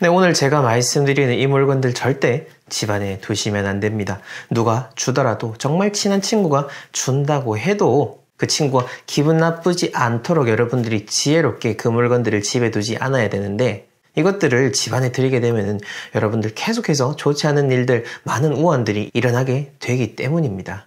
네, 오늘 제가 말씀드리는 이 물건들 절대 집안에 두시면 안 됩니다. 누가 주더라도 정말 친한 친구가 준다고 해도 그 친구가 기분 나쁘지 않도록 여러분들이 지혜롭게 그 물건들을 집에 두지 않아야 되는데 이것들을 집안에 들이게 되면 여러분들 계속해서 좋지 않은 일들, 많은 우환들이 일어나게 되기 때문입니다.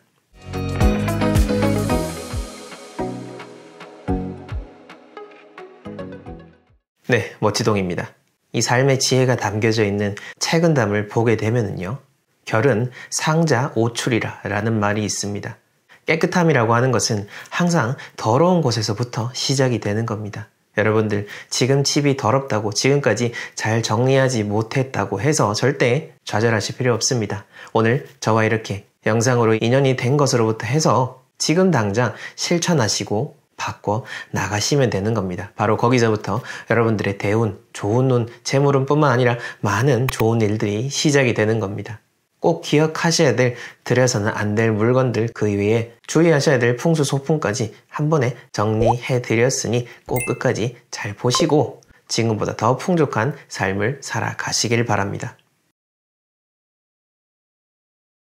네, 멋지동입니다. 이 삶의 지혜가 담겨져 있는 책은담을 보게 되면요. 결은 상자 오출이라 라는 말이 있습니다. 깨끗함이라고 하는 것은 항상 더러운 곳에서부터 시작이 되는 겁니다. 여러분들 지금 집이 더럽다고 지금까지 잘 정리하지 못했다고 해서 절대 좌절하실 필요 없습니다. 오늘 저와 이렇게 영상으로 인연이 된 것으로부터 해서 지금 당장 실천하시고 바꿔 나가시면 되는 겁니다. 바로 거기서부터 여러분들의 대운, 좋은 운, 재물운 뿐만 아니라 많은 좋은 일들이 시작이 되는 겁니다. 꼭 기억하셔야 될 들여서는 안 될 물건들 그 이외에 주의하셔야 될 풍수 소풍까지 한 번에 정리해 드렸으니 꼭 끝까지 잘 보시고 지금보다 더 풍족한 삶을 살아가시길 바랍니다.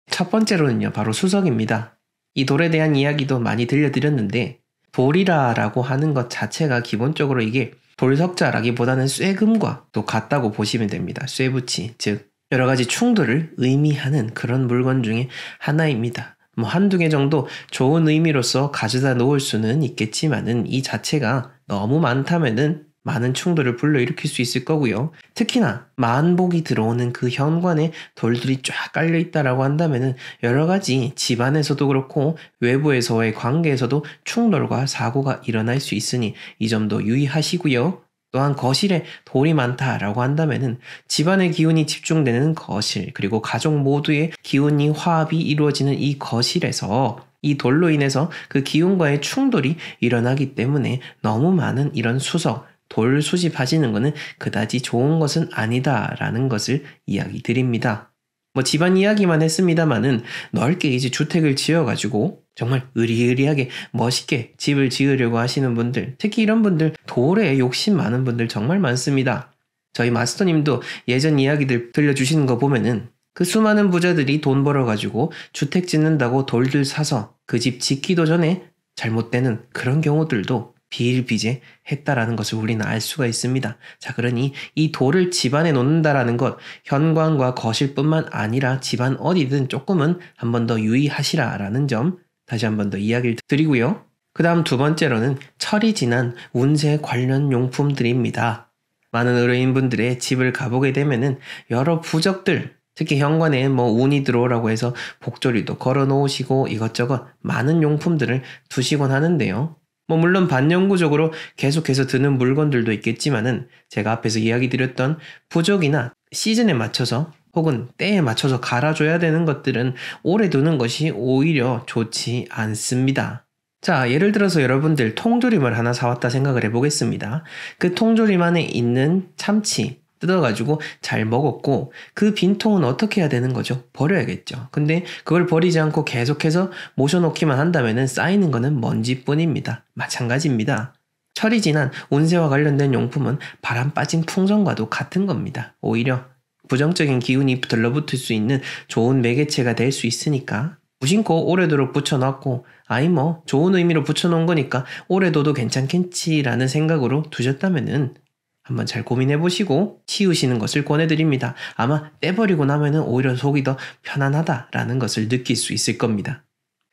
첫 번째로는요, 바로 수석입니다. 이 돌에 대한 이야기도 많이 들려드렸는데 돌이라고 하는 것 자체가 기본적으로 이게 돌석자라기보다는 쇠금과 또 같다고 보시면 됩니다. 쇠붙이, 즉 여러 가지 충돌을 의미하는 그런 물건 중에 하나입니다. 한두 개 정도 좋은 의미로서 가져다 놓을 수는 있겠지만은 이 자체가 너무 많다면은 많은 충돌을 불러일으킬 수 있을 거고요. 특히나 만복이 들어오는 그 현관에 돌들이 쫙 깔려있다라고 한다면은 여러 가지 집안에서도 그렇고 외부에서의 관계에서도 충돌과 사고가 일어날 수 있으니 이 점도 유의하시고요. 또한 거실에 돌이 많다라고 한다면은 집안의 기운이 집중되는 거실, 그리고 가족 모두의 기운이 화합이 이루어지는 이 거실에서 이 돌로 인해서 그 기운과의 충돌이 일어나기 때문에 너무 많은 이런 수석, 돌 수집하시는 것은 그다지 좋은 것은 아니다라는 것을 이야기 드립니다. 집안 이야기만 했습니다만은 넓게 이제 주택을 지어가지고 정말 의리의리하게 멋있게 집을 지으려고 하시는 분들, 특히 이런 분들 돌에 욕심 많은 분들 정말 많습니다. 저희 마스터님도 예전 이야기들 들려주시는 거 보면은 그 수많은 부자들이 돈 벌어가지고 주택 짓는다고 돌들 사서 그 집 짓기도 전에 잘못되는 그런 경우들도 비일비재했다라는 것을 우리는 알 수가 있습니다. 자, 그러니 이 돌을 집안에 놓는다라는 것, 현관과 거실뿐만 아니라 집안 어디든 조금은 한 번 더 유의하시라라는 점 다시 한 번 더 이야기를 드리고요. 그 다음 두 번째로는 철이 지난 운세 관련 용품들입니다. 많은 의뢰인분들의 집을 가보게 되면은 여러 부적들, 특히 현관에 운이 들어오라고 해서 복조리도 걸어 놓으시고 이것저것 많은 용품들을 두시곤 하는데요. 물론 반영구적으로 계속해서 드는 물건들도 있겠지만은 제가 앞에서 이야기 드렸던 부적이나 시즌에 맞춰서 혹은 때에 맞춰서 갈아줘야 되는 것들은 오래 두는 것이 오히려 좋지 않습니다. 자, 예를 들어서 여러분들 통조림을 하나 사왔다 생각을 해보겠습니다. 그 통조림 안에 있는 참치 뜯어가지고 잘 먹었고 그 빈통은 어떻게 해야 되는 거죠? 버려야겠죠. 근데 그걸 버리지 않고 계속해서 모셔놓기만 한다면 쌓이는 거는 먼지뿐입니다. 마찬가지입니다. 철이 지난 운세와 관련된 용품은 바람 빠진 풍선과도 같은 겁니다. 오히려 부정적인 기운이 들러붙을 수 있는 좋은 매개체가 될 수 있으니까 무심코 오래도록 붙여놨고 좋은 의미로 붙여놓은 거니까 오래 둬도 괜찮겠지라는 생각으로 두셨다면은 한번 잘 고민해보시고 치우시는 것을 권해드립니다. 아마 떼버리고 나면은 오히려 속이 더 편안하다라는 것을 느낄 수 있을 겁니다.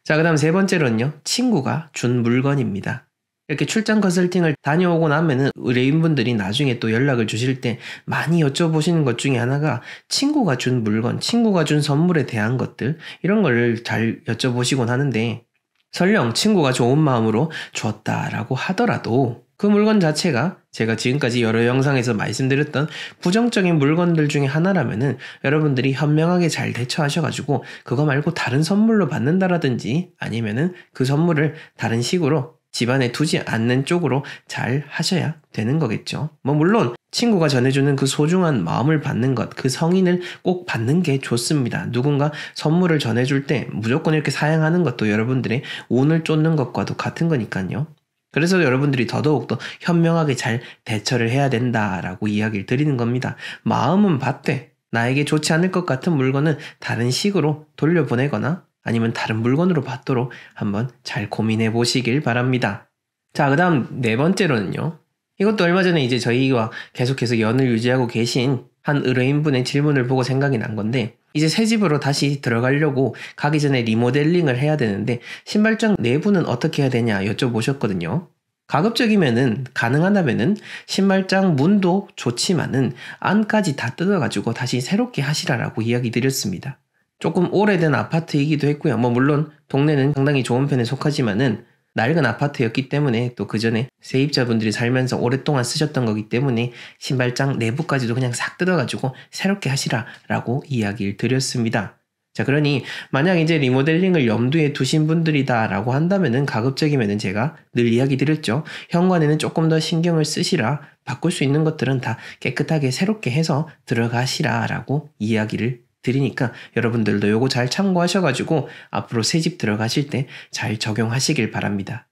자, 그 다음 세 번째로는요. 친구가 준 물건입니다. 이렇게 출장 컨설팅을 다녀오고 나면은 의뢰인분들이 나중에 또 연락을 주실 때 많이 여쭤보시는 것 중에 하나가 친구가 준 물건, 친구가 준 선물에 대한 것들 이런 걸 잘 여쭤보시곤 하는데 설령 친구가 좋은 마음으로 줬다라고 하더라도 그 물건 자체가 제가 지금까지 여러 영상에서 말씀드렸던 부정적인 물건들 중에 하나라면은 여러분들이 현명하게 잘 대처하셔가지고 그거 말고 다른 선물로 받는다라든지 아니면은 그 선물을 다른 식으로 집안에 두지 않는 쪽으로 잘 하셔야 되는 거겠죠. 물론 친구가 전해주는 그 소중한 마음을 받는 것, 그 성인을 꼭 받는 게 좋습니다. 누군가 선물을 전해줄 때 무조건 이렇게 사양하는 것도 여러분들의 운을 쫓는 것과도 같은 거니까요. 그래서 여러분들이 더더욱더 현명하게 잘 대처를 해야 된다라고 이야기를 드리는 겁니다. 마음은 받되 나에게 좋지 않을 것 같은 물건은 다른 식으로 돌려보내거나 아니면 다른 물건으로 받도록 한번 잘 고민해 보시길 바랍니다. 자, 그 다음 네 번째로는요. 이것도 얼마 전에 이제 저희와 계속해서 연을 유지하고 계신 한 의뢰인분의 질문을 보고 생각이 난 건데, 이제 새 집으로 다시 들어가려고 가기 전에 리모델링을 해야 되는데 신발장 내부는 어떻게 해야 되냐 여쭤보셨거든요. 가급적이면은 가능하다면은 신발장 문도 좋지만은 안까지 다 뜯어가지고 다시 새롭게 하시라라고 이야기 드렸습니다. 조금 오래된 아파트이기도 했고요. 물론 동네는 상당히 좋은 편에 속하지만은 낡은 아파트였기 때문에 또 그 전에 세입자분들이 살면서 오랫동안 쓰셨던 거기 때문에 신발장 내부까지도 그냥 싹 뜯어가지고 새롭게 하시라라고 이야기를 드렸습니다. 자, 그러니 만약 이제 리모델링을 염두에 두신 분들이다라고 한다면은 가급적이면은 제가 늘 이야기 드렸죠. 현관에는 조금 더 신경을 쓰시라, 바꿀 수 있는 것들은 다 깨끗하게 새롭게 해서 들어가시라라고 이야기를 드리니까 여러분들도 요거 잘 참고하셔가지고 앞으로 새 집 들어가실 때 잘 적용하시길 바랍니다.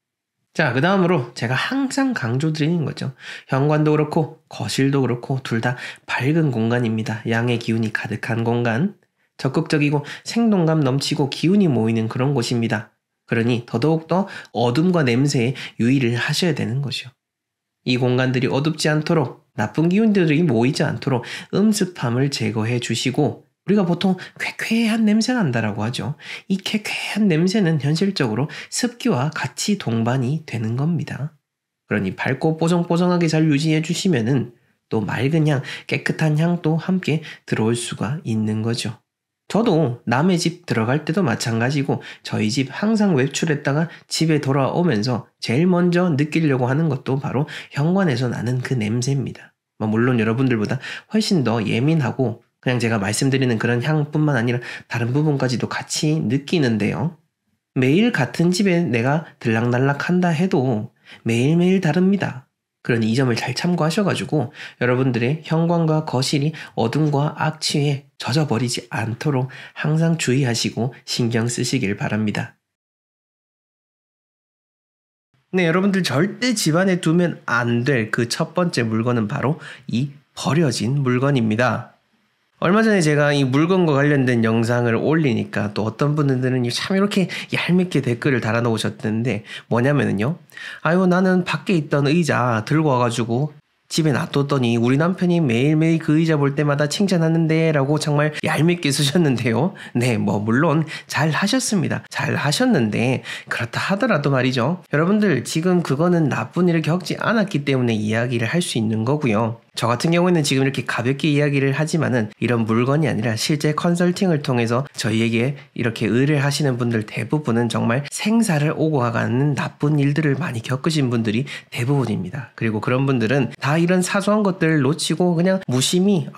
자, 그 다음으로 제가 항상 강조드리는 거죠. 현관도 그렇고 거실도 그렇고 둘 다 밝은 공간입니다. 양의 기운이 가득한 공간, 적극적이고 생동감 넘치고 기운이 모이는 그런 곳입니다. 그러니 더더욱더 어둠과 냄새에 유의를 하셔야 되는 것이요. 이 공간들이 어둡지 않도록 나쁜 기운들이 모이지 않도록 음습함을 제거해 주시고, 우리가 보통 쾌쾌한 냄새 난다라고 하죠. 이 쾌쾌한 냄새는 현실적으로 습기와 같이 동반이 되는 겁니다. 그러니 밝고 뽀송뽀송하게 잘 유지해 주시면은 또 맑은 향, 깨끗한 향도 함께 들어올 수가 있는 거죠. 저도 남의 집 들어갈 때도 마찬가지고 저희 집 항상 외출했다가 집에 돌아오면서 제일 먼저 느끼려고 하는 것도 바로 현관에서 나는 그 냄새입니다. 물론 여러분들보다 훨씬 더 예민하고 그냥 제가 말씀드리는 그런 향뿐만 아니라 다른 부분까지도 같이 느끼는데요. 매일 같은 집에 내가 들락날락 한다 해도 매일매일 다릅니다. 그러니 이 점을 잘 참고하셔가지고 여러분들의 현관과 거실이 어둠과 악취에 젖어버리지 않도록 항상 주의하시고 신경 쓰시길 바랍니다. 네, 여러분들 절대 집안에 두면 안 될 그 첫 번째 물건은 바로 이 버려진 물건입니다. 얼마 전에 제가 이 물건과 관련된 영상을 올리니까 또 어떤 분들은 참 이렇게 얄밉게 댓글을 달아놓으셨는데 뭐냐면은요. 아유, 나는 밖에 있던 의자 들고 와가지고 집에 놔뒀더니 우리 남편이 매일매일 그 의자 볼 때마다 칭찬하는데 라고 정말 얄밉게 쓰셨는데요. 네, 물론 잘 하셨습니다. 잘 하셨는데 그렇다 하더라도 말이죠. 여러분들 지금 그거는 나쁜 일을 겪지 않았기 때문에 이야기를 할 수 있는 거고요. 저 같은 경우에는 지금 이렇게 가볍게 이야기를 하지만은 이런 물건이 아니라 실제 컨설팅을 통해서 저희에게 이렇게 의뢰를 하시는 분들 대부분은 정말 생사를 오고 가는 나쁜 일들을 많이 겪으신 분들이 대부분입니다. 그리고 그런 분들은 다 이런 사소한 것들을 놓치고 그냥 무심히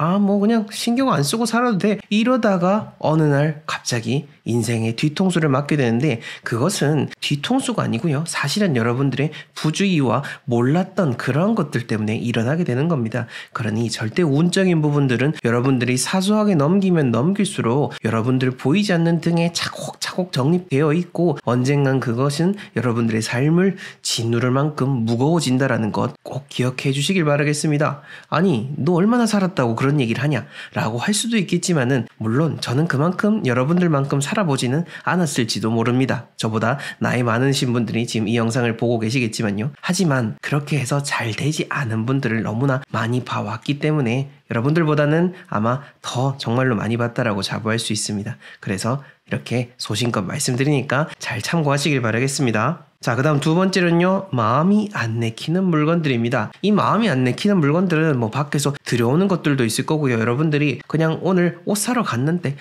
그냥 신경 안 쓰고 살아도 돼 이러다가 어느 날 갑자기 인생의 뒤통수를 맞게 되는데 그것은 뒤통수가 아니고요. 사실은 여러분들의 부주의와 몰랐던 그런 것들 때문에 일어나게 되는 겁니다. 그러니 절대 운적인 부분들은 여러분들이 사소하게 넘기면 넘길수록 여러분들 보이지 않는 등에 차곡차곡 정립되어 있고 언젠간 그것은 여러분들의 삶을 짓누를 만큼 무거워진다라는 것 꼭 기억해 주시길 바라겠습니다. 아니, 너 얼마나 살았다고 그런 얘기를 하냐 라고 할 수도 있겠지만은 물론 저는 그만큼 여러분들만큼 살아보지는 않았을지도 모릅니다. 저보다 나이 많으신 분들이 지금 이 영상을 보고 계시겠지만요. 하지만 그렇게 해서 잘 되지 않은 분들을 너무나 많이 봐왔기 때문에 여러분들보다는 아마 더 정말로 많이 봤다라고 자부할 수 있습니다. 그래서 이렇게 소신껏 말씀드리니까 잘 참고하시길 바라겠습니다. 자, 그 다음 두 번째는요. 마음이 안 내키는 물건들입니다. 이 마음이 안 내키는 물건들은 밖에서 들여오는 것들도 있을 거고요. 여러분들이 그냥 오늘 옷 사러 갔는데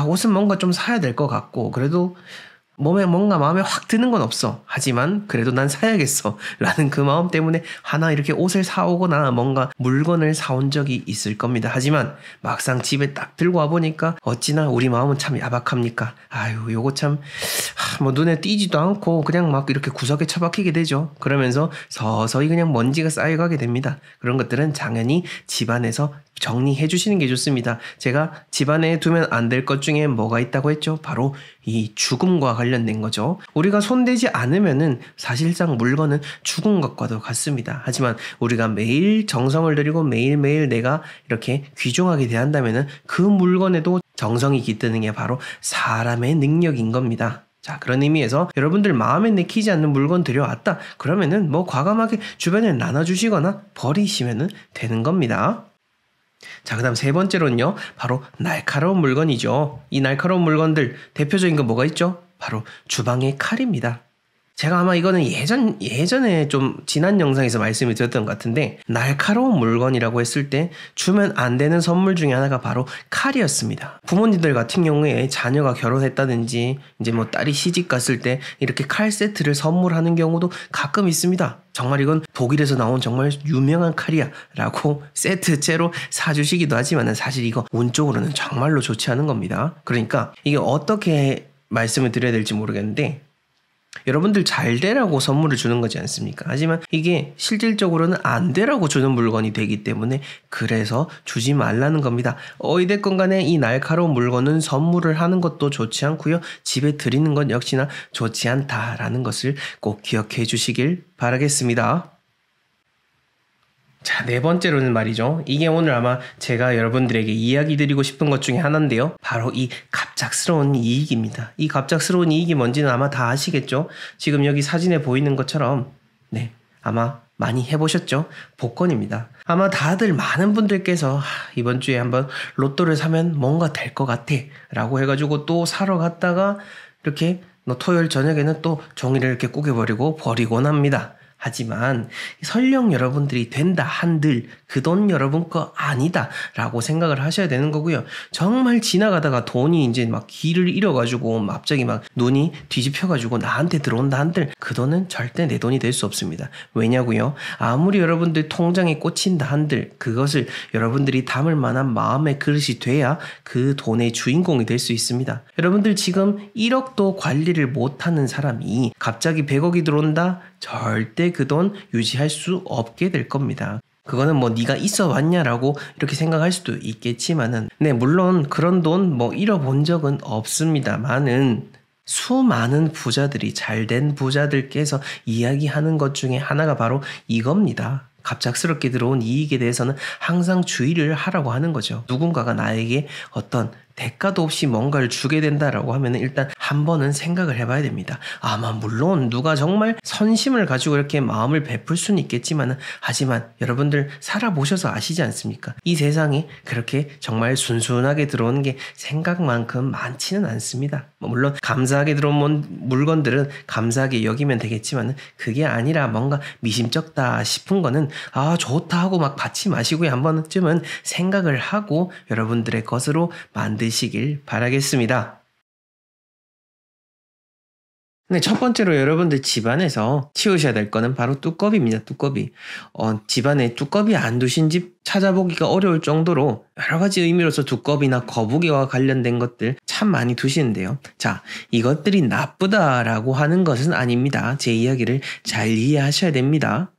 옷은 뭔가 좀 사야 될 것 같고 그래도 뭔가 마음에 확 드는 건 없어. 하지만 그래도 난 사야겠어 라는 그 마음 때문에 하나 이렇게 옷을 사오거나 뭔가 물건을 사온 적이 있을 겁니다. 하지만 막상 집에 딱 들고 와보니까 어찌나 우리 마음은 참 야박합니까? 아유, 요거 참 눈에 띄지도 않고 그냥 막 이렇게 구석에 처박히게 되죠. 그러면서 서서히 그냥 먼지가 쌓여가게 됩니다. 그런 것들은 당연히 집안에서 정리해 주시는 게 좋습니다. 제가 집안에 두면 안 될 것 중에 뭐가 있다고 했죠? 바로 이 죽음과 관련 관련된 거죠. 우리가 손대지 않으면은 사실상 물건은 죽은 것과도 같습니다. 하지만 우리가 매일 정성을 들이고 매일매일 내가 이렇게 귀중하게 대한다면은 그 물건에도 정성이 깃드는 게 바로 사람의 능력인 겁니다. 자, 그런 의미에서 여러분들 마음에 내키지 않는 물건 들여왔다. 그러면은 뭐 과감하게 주변에 나눠주시거나 버리시면 되는 겁니다. 자, 그 다음 세 번째로는요, 바로 날카로운 물건이죠. 이 날카로운 물건들 대표적인 거 뭐가 있죠? 바로 주방의 칼입니다. 제가 아마 이거는 예전에 좀 지난 영상에서 말씀을 드렸던 것 같은데, 날카로운 물건이라고 했을 때 주면 안 되는 선물 중에 하나가 바로 칼이었습니다. 부모님들 같은 경우에 자녀가 결혼했다든지 이제 뭐 딸이 시집 갔을 때 이렇게 칼 세트를 선물하는 경우도 가끔 있습니다. 정말 이건 독일에서 나온 정말 유명한 칼이야 라고 세트째로 사주시기도 하지만 사실 이거 운쪽으로는 정말로 좋지 않은 겁니다. 그러니까 이게 어떻게 말씀을 드려야 될지 모르겠는데, 여러분들 잘 되라고 선물을 주는 거지 않습니까? 하지만 이게 실질적으로는 안 되라고 주는 물건이 되기 때문에 그래서 주지 말라는 겁니다. 어찌됐건 간에 이 날카로운 물건은 선물을 하는 것도 좋지 않고요. 집에 드리는 건 역시나 좋지 않다라는 것을 꼭 기억해 주시길 바라겠습니다. 자, 네 번째로는 말이죠. 이게 오늘 아마 제가 여러분들에게 이야기 드리고 싶은 것 중에 하나인데요. 바로 이 갑작스러운 이익입니다. 이 갑작스러운 이익이 뭔지는 아마 다 아시겠죠? 지금 여기 사진에 보이는 것처럼 네, 아마 많이 해보셨죠? 복권입니다. 아마 다들 많은 분들께서 이번 주에 한번 로또를 사면 뭔가 될 것 같아 라고 해가지고 또 사러 갔다가 이렇게 토요일 저녁에는 또 종이를 이렇게 꾸겨버리고 버리곤 합니다. 하지만 설령 여러분들이 된다 한들 그 돈 여러분 거 아니다 라고 생각을 하셔야 되는 거고요. 정말 지나가다가 돈이 이제 막 길을 잃어가지고 갑자기 막 눈이 뒤집혀가지고 나한테 들어온다 한들 그 돈은 절대 내 돈이 될 수 없습니다. 왜냐고요? 아무리 여러분들 통장에 꽂힌다 한들 그것을 여러분들이 담을 만한 마음의 그릇이 돼야 그 돈의 주인공이 될 수 있습니다. 여러분들 지금 1억도 관리를 못하는 사람이 갑자기 100억이 들어온다? 절대 그 돈 유지할 수 없게 될 겁니다. 그거는 뭐 네가 있어 왔냐라고 이렇게 생각할 수도 있겠지만은 네, 물론 그런 돈 뭐 잃어본 적은 없습니다만은 수많은 부자들이 잘된 부자들께서 이야기하는 것 중에 하나가 바로 이겁니다. 갑작스럽게 들어온 이익에 대해서는 항상 주의를 하라고 하는 거죠. 누군가가 나에게 어떤 대가도 없이 뭔가를 주게 된다라고 하면 일단 한 번은 생각을 해봐야 됩니다. 아마 물론 누가 정말 선심을 가지고 이렇게 마음을 베풀 수는 있겠지만 하지만 여러분들 살아보셔서 아시지 않습니까? 이 세상에 그렇게 정말 순순하게 들어오는 게 생각만큼 많지는 않습니다. 물론 감사하게 들어온 물건들은 감사하게 여기면 되겠지만 그게 아니라 뭔가 미심쩍다 싶은 거는 좋다 하고 막 받지 마시고요. 한 번쯤은 생각을 하고 여러분들의 것으로 만드시길 바라겠습니다. 네, 첫 번째로 여러분들 집안에서 치우셔야 될 거는 바로 뚜껑입니다. 뚜껑이. 집안에 뚜껑이 안 두신 집 찾아보기가 어려울 정도로 여러 가지 의미로서 두꺼비나 거북이와 관련된 것들 참 많이 두시는데요. 자, 이것들이 나쁘다라고 하는 것은 아닙니다. 제 이야기를 잘 이해하셔야 됩니다.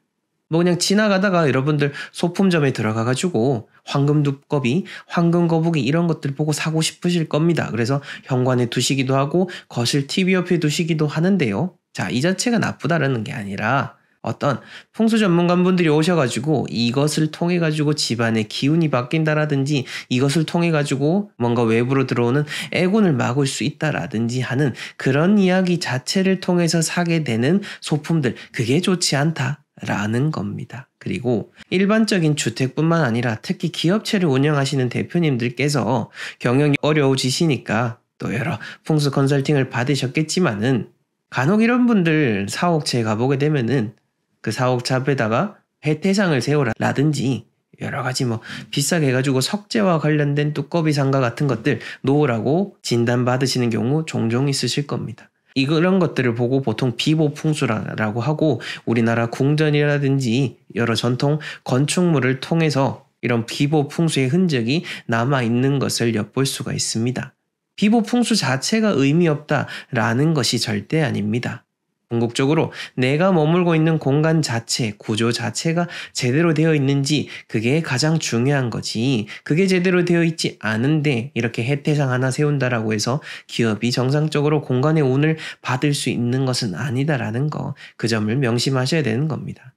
뭐 그냥 지나가다가 여러분들 소품점에 들어가가지고 황금 두꺼비, 황금 거북이 이런 것들 보고 사고 싶으실 겁니다. 그래서 현관에 두시기도 하고 거실 TV 옆에 두시기도 하는데요. 자, 이 자체가 나쁘다라는 게 아니라 어떤 풍수 전문가분들이 오셔가지고 이것을 통해가지고 집안의 기운이 바뀐다라든지 이것을 통해가지고 뭔가 외부로 들어오는 애군을 막을 수 있다라든지 하는 그런 이야기 자체를 통해서 사게 되는 소품들, 그게 좋지 않다. 라는 겁니다. 그리고 일반적인 주택뿐만 아니라 특히 기업체를 운영하시는 대표님들께서 경영이 어려워지시니까 또 여러 풍수 컨설팅을 받으셨겠지만은 간혹 이런 분들 사옥체에 가보게 되면은 그 사옥체 앞에다가 해태상을 세우라든지 여러 가지 뭐 비싸게 해가지고 석재와 관련된 두꺼비 상가 같은 것들 놓으라고 진단받으시는 경우 종종 있으실 겁니다. 이런 것들을 보고 보통 비보풍수라고 하고 우리나라 궁전이라든지 여러 전통 건축물을 통해서 이런 비보풍수의 흔적이 남아있는 것을 엿볼 수가 있습니다. 비보풍수 자체가 의미 없다라는 것이 절대 아닙니다. 궁극적으로 내가 머물고 있는 공간 자체, 구조 자체가 제대로 되어 있는지 그게 가장 중요한 거지. 그게 제대로 되어 있지 않은데 이렇게 해태상 하나 세운다라고 해서 기업이 정상적으로 공간의 운을 받을 수 있는 것은 아니다라는 거. 그 점을 명심하셔야 되는 겁니다.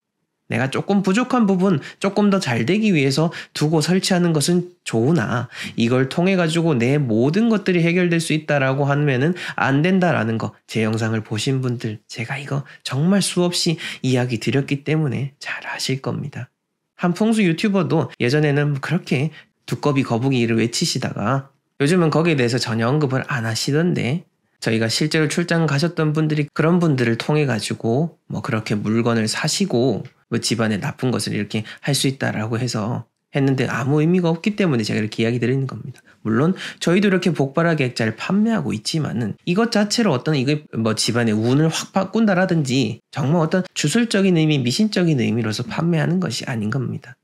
내가 조금 부족한 부분 조금 더 잘 되기 위해서 두고 설치하는 것은 좋으나 이걸 통해 가지고 내 모든 것들이 해결될 수 있다라고 하면은 안 된다라는 거. 제 영상을 보신 분들 제가 이거 정말 수없이 이야기 드렸기 때문에 잘 아실 겁니다. 한 풍수 유튜버도 예전에는 그렇게 두꺼비 거북이를 외치시다가 요즘은 거기에 대해서 전혀 언급을 안 하시던데 저희가 실제로 출장 가셨던 분들이 그런 분들을 통해 가지고 뭐 그렇게 물건을 사시고 뭐 집안에 나쁜 것을 이렇게 할 수 있다라고 해서 했는데 아무 의미가 없기 때문에 제가 이렇게 이야기 드리는 겁니다. 물론 저희도 이렇게 복발하게 액자를 판매하고 있지만은 이것 자체로 어떤 이게 뭐 집안의 운을 확 바꾼다라든지 정말 어떤 주술적인 의미, 미신적인 의미로서 판매하는 것이 아닌 겁니다.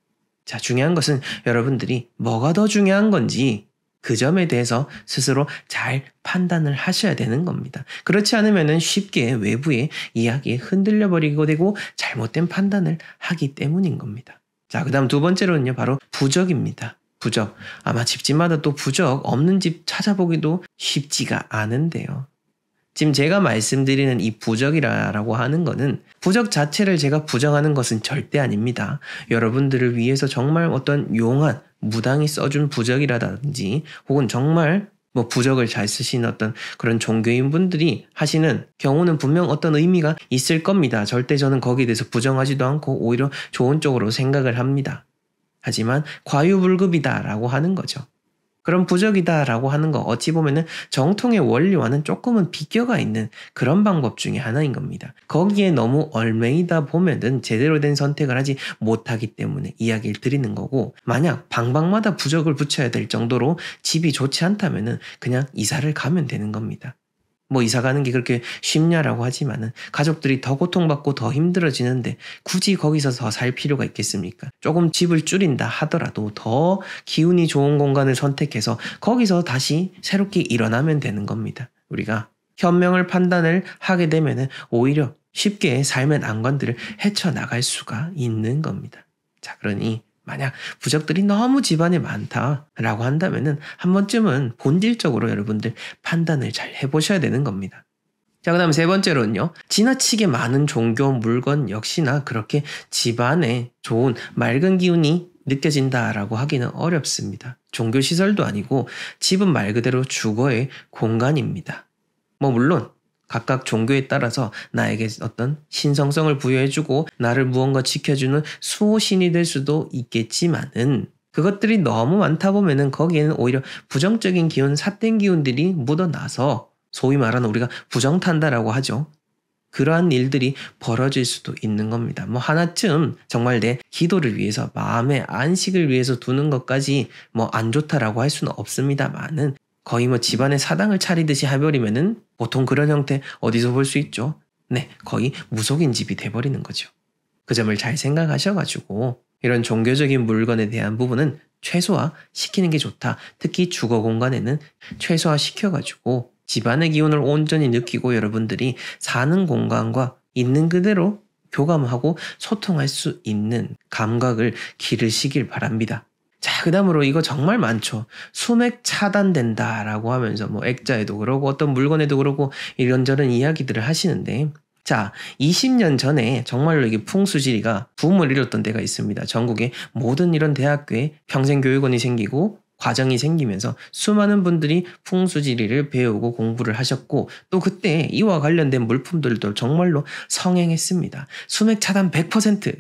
자, 중요한 것은 여러분들이 뭐가 더 중요한 건지 그 점에 대해서 스스로 잘 판단을 하셔야 되는 겁니다. 그렇지 않으면 쉽게 외부의 이야기에 흔들려 버리게 되고 잘못된 판단을 하기 때문인 겁니다. 자, 그 다음 두 번째로는요, 바로 부적입니다. 부적. 아마 집집마다 또 부적 없는 집 찾아보기도 쉽지가 않은데요. 지금 제가 말씀드리는 이 부적이라고 하는 거는 부적 자체를 제가 부정하는 것은 절대 아닙니다. 여러분들을 위해서 정말 어떤 용한 무당이 써준 부적이라든지 혹은 정말 뭐 부적을 잘 쓰시는 어떤 그런 종교인 분들이 하시는 경우는 분명 어떤 의미가 있을 겁니다. 절대 저는 거기에 대해서 부정하지도 않고 오히려 좋은 쪽으로 생각을 합니다. 하지만 과유불급이다라고 하는 거죠. 그런 부적이다라고 하는 거 어찌 보면은 정통의 원리와는 조금은 비껴가 있는 그런 방법 중에 하나인 겁니다. 거기에 너무 얽매이다 보면은 제대로 된 선택을 하지 못하기 때문에 이야기를 드리는 거고 만약 방방마다 부적을 붙여야 될 정도로 집이 좋지 않다면은 그냥 이사를 가면 되는 겁니다. 뭐 이사 가는 게 그렇게 쉽냐라고 하지만은 가족들이 더 고통받고 더 힘들어지는데 굳이 거기서 더 살 필요가 있겠습니까? 조금 집을 줄인다 하더라도 더 기운이 좋은 공간을 선택해서 거기서 다시 새롭게 일어나면 되는 겁니다. 우리가 현명을 판단을 하게 되면은 오히려 쉽게 삶의 난관들을 헤쳐나갈 수가 있는 겁니다. 자, 그러니 만약 부적들이 너무 집안에 많다라고 한다면은 한 번쯤은 본질적으로 여러분들 판단을 잘 해보셔야 되는 겁니다. 자, 그 다음 세 번째로는요. 지나치게 많은 종교 물건 역시나 그렇게 집안에 좋은 맑은 기운이 느껴진다라고 하기는 어렵습니다. 종교시설도 아니고 집은 말 그대로 주거의 공간입니다. 뭐 물론 각각 종교에 따라서 나에게 어떤 신성성을 부여해주고 나를 무언가 지켜주는 수호신이 될 수도 있겠지만은 그것들이 너무 많다 보면은 거기에는 오히려 부정적인 기운, 삿된 기운들이 묻어나서 소위 말하는 우리가 부정탄다라고 하죠. 그러한 일들이 벌어질 수도 있는 겁니다. 뭐 하나쯤 정말 내 기도를 위해서 마음의 안식을 위해서 두는 것까지 뭐 안 좋다라고 할 수는 없습니다만은 거의 뭐 집안에 사당을 차리듯이 해버리면은 보통 그런 형태 어디서 볼 수 있죠? 네, 거의 무속인 집이 돼버리는 거죠. 그 점을 잘 생각하셔가지고 이런 종교적인 물건에 대한 부분은 최소화 시키는 게 좋다. 특히 주거 공간에는 최소화 시켜가지고 집안의 기운을 온전히 느끼고 여러분들이 사는 공간과 있는 그대로 교감하고 소통할 수 있는 감각을 기르시길 바랍니다. 자, 그 다음으로 이거 정말 많죠. 수맥 차단된다라고 하면서 뭐 액자에도 그러고 어떤 물건에도 그러고 이런저런 이야기들을 하시는데 자, 20년 전에 정말로 이게 풍수지리가 붐을 이뤘던 때가 있습니다. 전국의 모든 이런 대학교에 평생교육원이 생기고 과정이 생기면서 수많은 분들이 풍수지리를 배우고 공부를 하셨고 또 그때 이와 관련된 물품들도 정말로 성행했습니다. 수맥 차단 100%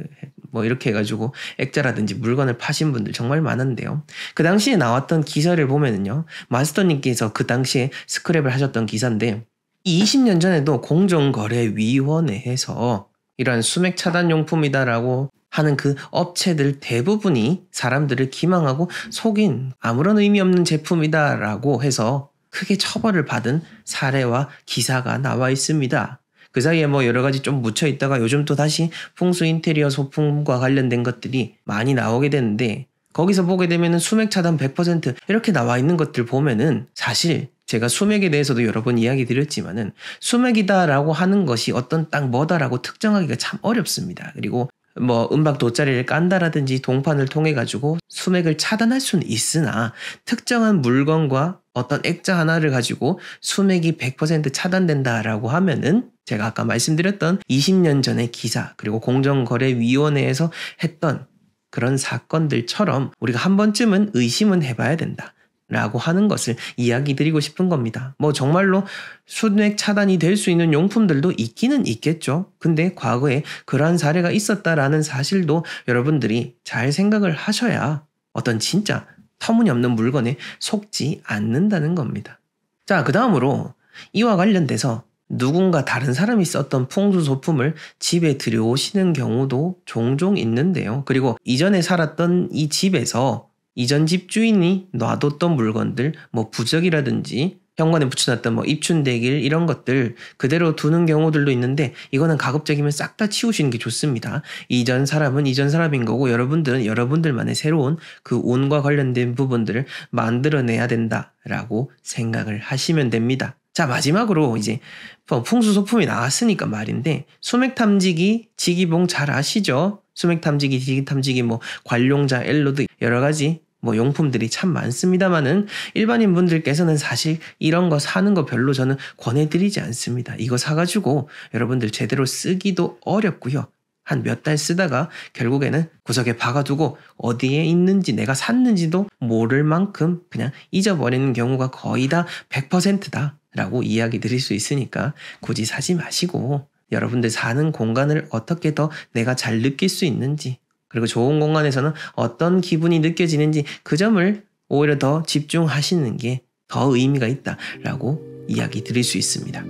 뭐 이렇게 해가지고 액자라든지 물건을 파신 분들 정말 많은데요. 그 당시에 나왔던 기사를 보면은요. 마스터님께서 그 당시에 스크랩을 하셨던 기사인데 20년 전에도 공정거래위원회에서 이러한 수맥 차단용품이다라고 하는 그 업체들 대부분이 사람들을 기망하고 속인 아무런 의미 없는 제품이다라고 해서 크게 처벌을 받은 사례와 기사가 나와 있습니다. 그 사이에 뭐 여러 가지 좀 묻혀 있다가 요즘 또 다시 풍수 인테리어 소품과 관련된 것들이 많이 나오게 되는데 거기서 보게 되면은 수맥 차단 100% 이렇게 나와 있는 것들 보면은 사실 제가 수맥에 대해서도 여러 번 이야기 드렸지만은 수맥이다라고 하는 것이 어떤 딱 뭐다라고 특정하기가 참 어렵습니다. 그리고 뭐 음박 돗자리를 깐다라든지 동판을 통해 가지고 수맥을 차단할 수는 있으나 특정한 물건과 어떤 액자 하나를 가지고 수맥이 100% 차단된다라고 하면은 제가 아까 말씀드렸던 20년 전의 기사 그리고 공정거래위원회에서 했던 그런 사건들처럼 우리가 한 번쯤은 의심은 해봐야 된다 라고 하는 것을 이야기 드리고 싶은 겁니다. 뭐 정말로 수맥 차단이 될 수 있는 용품들도 있기는 있겠죠. 근데 과거에 그러한 사례가 있었다라는 사실도 여러분들이 잘 생각을 하셔야 어떤 진짜 터무니없는 물건에 속지 않는다는 겁니다. 자, 그 다음으로 이와 관련돼서 누군가 다른 사람이 썼던 풍수소품을 집에 들여오시는 경우도 종종 있는데요. 그리고 이전에 살았던 이 집에서 이전 집 주인이 놔뒀던 물건들, 뭐 부적이라든지 현관에 붙여놨던 뭐 입춘대길 이런 것들 그대로 두는 경우들도 있는데 이거는 가급적이면 싹 다 치우시는 게 좋습니다. 이전 사람은 이전 사람인 거고 여러분들은 여러분들만의 새로운 그 운과 관련된 부분들을 만들어내야 된다라고 생각을 하시면 됩니다. 자, 마지막으로 이제 풍수소품이 나왔으니까 말인데 수맥탐지기, 지기봉 잘 아시죠? 수맥탐지기, 지기탐지기, 뭐 관룡자, 엘로드 여러 가지 뭐 용품들이 참 많습니다만은 일반인 분들께서는 사실 이런 거 사는 거 별로 저는 권해드리지 않습니다. 이거 사가지고 여러분들 제대로 쓰기도 어렵고요. 한 몇 달 쓰다가 결국에는 구석에 박아두고 어디에 있는지 내가 샀는지도 모를 만큼 그냥 잊어버리는 경우가 거의 다 100%다 라고 이야기 드릴 수 있으니까 굳이 사지 마시고 여러분들 사는 공간을 어떻게 더 내가 잘 느낄 수 있는지 그리고 좋은 공간에서는 어떤 기분이 느껴지는지 그 점을 오히려 더 집중하시는 게 더 의미가 있다라고 이야기 드릴 수 있습니다.